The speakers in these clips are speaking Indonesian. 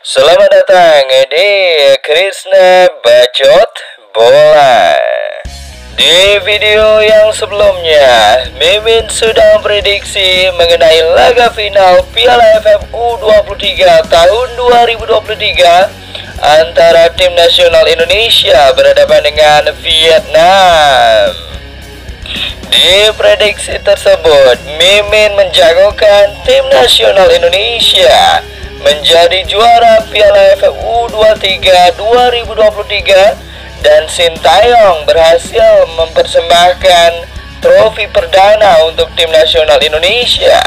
Selamat datang di Krisna Bacot Bola. Di video yang sebelumnya, Mimin sudah memprediksi mengenai laga final Piala AFF U23 tahun 2023 antara tim nasional Indonesia berhadapan dengan Vietnam. Di prediksi tersebut, Mimin menjagokan tim nasional Indonesia menjadi juara Piala AFF U23 2023 dan Sintayong berhasil mempersembahkan trofi perdana untuk tim nasional Indonesia.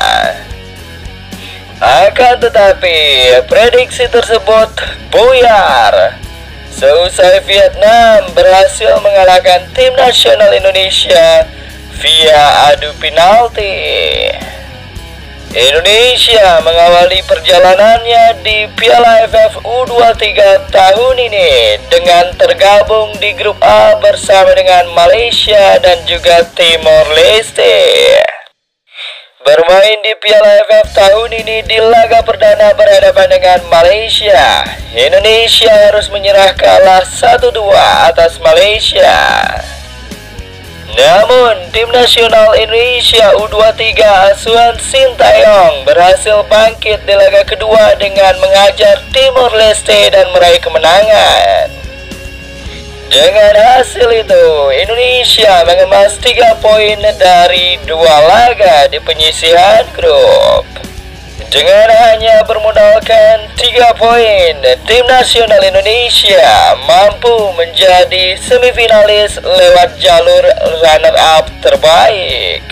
Akan tetapi, prediksi tersebut buyar seusai Vietnam berhasil mengalahkan tim nasional Indonesia via adu penalti. Indonesia mengawali perjalanannya di Piala AFF U23 tahun ini dengan tergabung di grup A bersama dengan Malaysia dan juga Timor Leste. Bermain di Piala AFF tahun ini di laga perdana berhadapan dengan Malaysia, Indonesia harus menyerah kalah 1-2 atas Malaysia. Namun, tim nasional Indonesia U23 asuhan Sintayong berhasil bangkit di laga kedua dengan mengajar Timor Leste dan meraih kemenangan. Dengan hasil itu, Indonesia mengemas 3 poin dari 2 laga di penyisihan grup. Dengan hanya bermodalkan 3 poin, tim nasional Indonesia mampu menjadi semifinalis lewat jalur runner-up terbaik.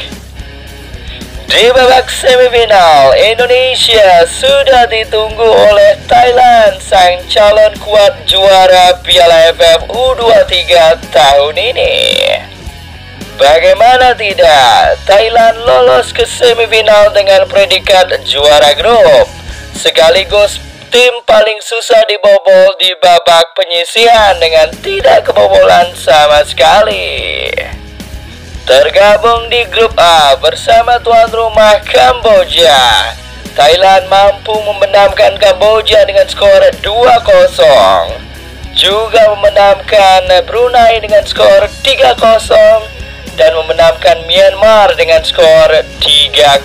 Di babak semifinal, Indonesia sudah ditunggu oleh Thailand, sang calon kuat juara Piala AFF U23 tahun ini. Bagaimana tidak, Thailand lolos ke semifinal dengan predikat juara grup, sekaligus tim paling susah dibobol di babak penyisihan dengan tidak kebobolan sama sekali. Tergabung di grup A bersama tuan rumah Kamboja, Thailand mampu membenamkan Kamboja dengan skor 2-0, juga membenamkan Brunei dengan skor 3-0, dan memenangkan Myanmar dengan skor 3-0.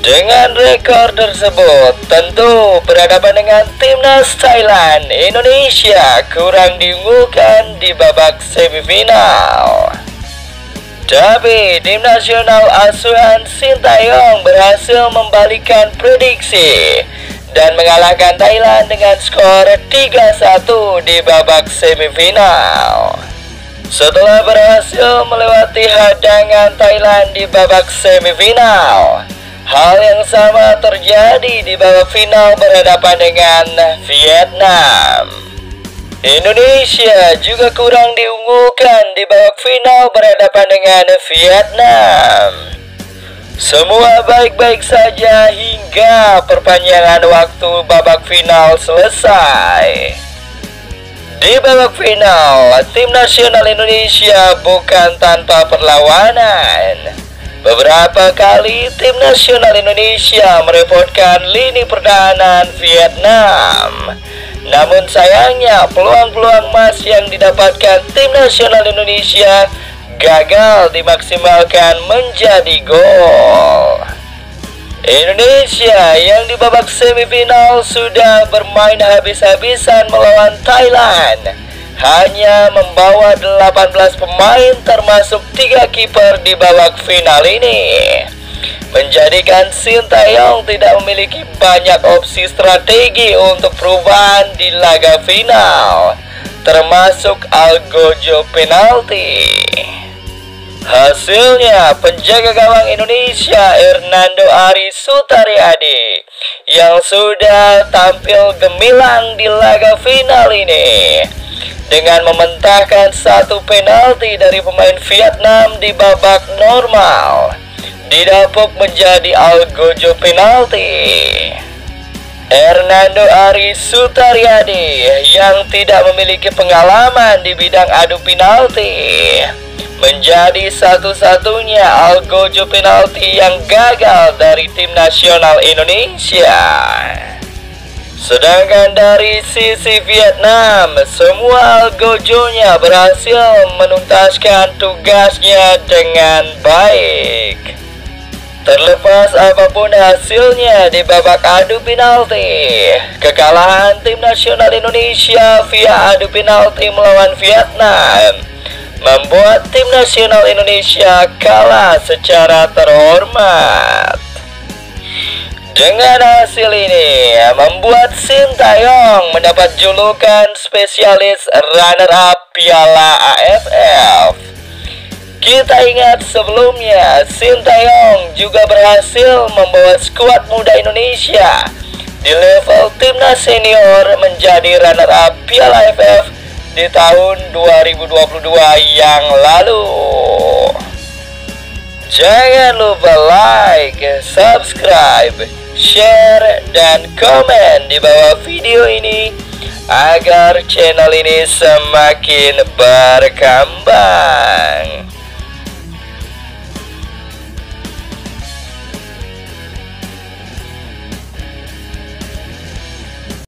Dengan rekor tersebut, tentu berhadapan dengan timnas Thailand, Indonesia kurang diunggulkan di babak semifinal. Tapi tim nasional asuhan Sintayong berhasil membalikkan prediksi dan mengalahkan Thailand dengan skor 3-1 di babak semifinal. Setelah berhasil melewati hadangan Thailand di babak semifinal, hal yang sama terjadi di babak final berhadapan dengan Vietnam. Indonesia juga kurang diunggulkan di babak final berhadapan dengan Vietnam. Semua baik-baik saja hingga perpanjangan waktu babak final selesai. Di babak final, tim nasional Indonesia bukan tanpa perlawanan. Beberapa kali tim nasional Indonesia merepotkan lini pertahanan Vietnam. Namun sayangnya peluang-peluang emas yang didapatkan tim nasional Indonesia gagal dimaksimalkan menjadi gol. Indonesia yang di babak semifinal sudah bermain habis-habisan melawan Thailand, hanya membawa 18 pemain termasuk 3 kiper di babak final ini, menjadikan Sintayong tidak memiliki banyak opsi strategi untuk perubahan di laga final, termasuk algojo penalti. Hasilnya, penjaga gawang Indonesia Hernando Ari Sutariadi yang sudah tampil gemilang di laga final ini dengan mementahkan 1 penalti dari pemain Vietnam di babak normal, didapuk menjadi algojo penalti. Hernando Ari Sutariadi yang tidak memiliki pengalaman di bidang adu penalti menjadi satu-satunya algojo penalti yang gagal dari tim nasional Indonesia. Sedangkan dari sisi Vietnam, semua algojonya berhasil menuntaskan tugasnya dengan baik. Terlepas apapun hasilnya di babak adu penalti, kekalahan tim nasional Indonesia via adu penalti melawan Vietnam membuat tim nasional Indonesia kalah secara terhormat. Dengan hasil ini membuat Sintayong mendapat julukan spesialis runner-up Piala AFF. Kita ingat sebelumnya, Sintayong juga berhasil membawa skuad muda Indonesia di level timnas senior menjadi runner-up Piala AFF di tahun 2022 yang lalu. Jangan lupa like, subscribe, share, dan komen di bawah video ini agar channel ini semakin berkembang.